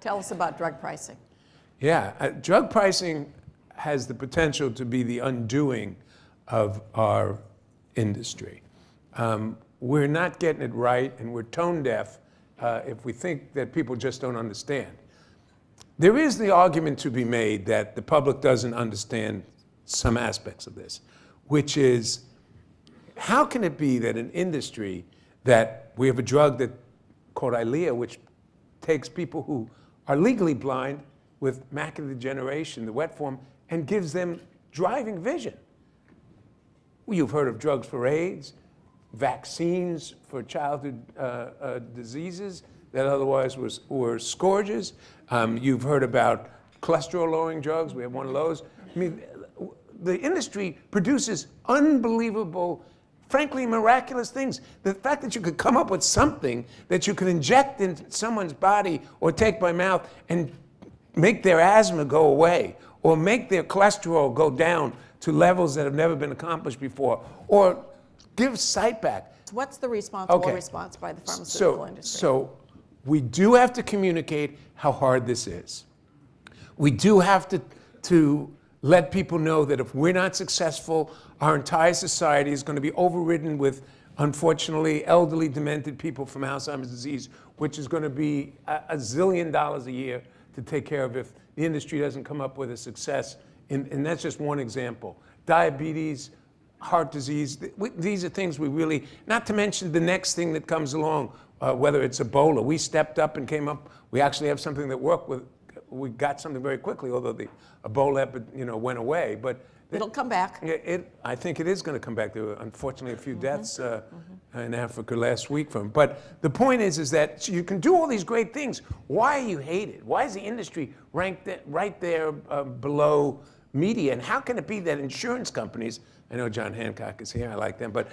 Tell us about drug pricing. Yeah, drug pricing has the potential to be the undoing of our industry. We're not getting it right, and we're tone deaf if we think that people just don't understand. There is the argument to be made that the public doesn't understand some aspects of this, which is, how can it be that an industry that we have a drug that called Eylea, which takes people who are legally blind with macular degeneration, the wet form, and gives them driving vision? Well, you've heard of drugs for AIDS, vaccines for childhood diseases that otherwise were scourges. You've heard about cholesterol-lowering drugs. We have one of those. I mean, the industry produces unbelievable, frankly, miraculous things. The fact that you could come up with something that you could inject into someone's body or take by mouth and make their asthma go away, or make their cholesterol go down to levels that have never been accomplished before, or give sight back. What's the responsible response by the pharmaceutical industry? So we do have to communicate how hard this is. We do have to let people know that if we're not successful, our entire society is going to be overridden with, unfortunately, elderly, demented people from Alzheimer's disease, which is going to be a zillion dollars a year to take care of if the industry doesn't come up with a success. And that's just one example. Diabetes, heart disease, these are things we really, not to mention the next thing that comes along, whether it's Ebola. We stepped up and came up, we actually have something that worked with, we got something very quickly, although the Ebola went away. But it'll come back. I think it is going to come back. There were unfortunately a few deaths in Africa last week from. But the point is that you can do all these great things. Why are you hated? Why is the industry ranked right there below media? And how can it be that insurance companies, I know John Hancock is here, I like them, but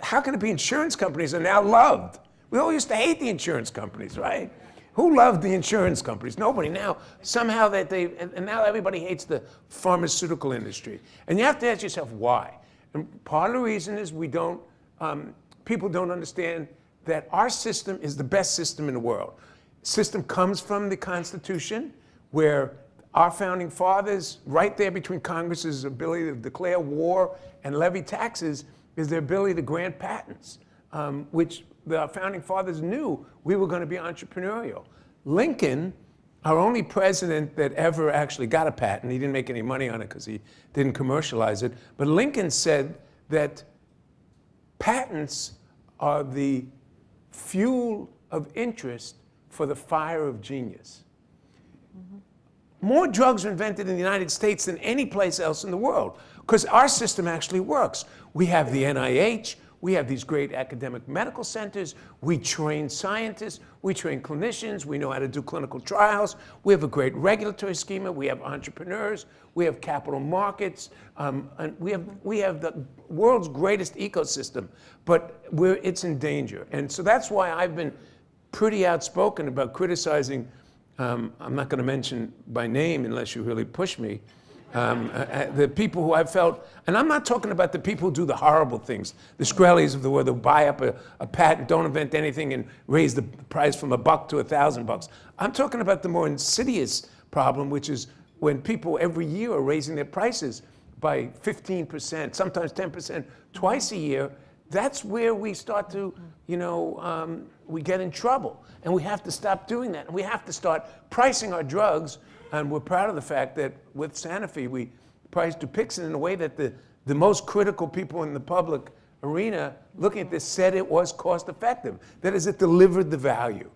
how can it be insurance companies are now loved? We all used to hate the insurance companies, right? Who loved the insurance companies? Nobody. Now, somehow and now everybody hates the pharmaceutical industry. And you have to ask yourself why. And part of the reason is people don't understand that our system is the best system in the world. System comes from the Constitution, where our founding fathers, right there between Congress's ability to declare war and levy taxes, is their ability to grant patents, which the founding fathers knew we were going to be entrepreneurial. Lincoln, our only president that ever actually got a patent, he didn't make any money on it because he didn't commercialize it, but Lincoln said that patents are the fuel of interest for the fire of genius. More drugs are invented in the United States than any place else in the world because our system actually works. We have the NIH, we have these great academic medical centers, we train scientists, we train clinicians, we know how to do clinical trials, we have a great regulatory schema, we have entrepreneurs, we have capital markets, and we have the world's greatest ecosystem, but it's in danger. And so that's why I've been pretty outspoken about criticizing, I'm not going to mention by name unless you really push me, the people who I've felt, and I'm not talking about the people who do the horrible things, the Shkreli's of the world, who buy up a patent, don't invent anything, and raise the price from $1 to $1,000. I'm talking about the more insidious problem, which is when people every year are raising their prices by 15%, sometimes 10%, twice a year. That's where we start to, we get in trouble. And we have to stop doing that. And we have to start pricing our drugs. And we're proud of the fact that with Sanofi, we priced Dupixent in a way that the most critical people in the public arena looking at this said it was cost effective. That is, it delivered the value.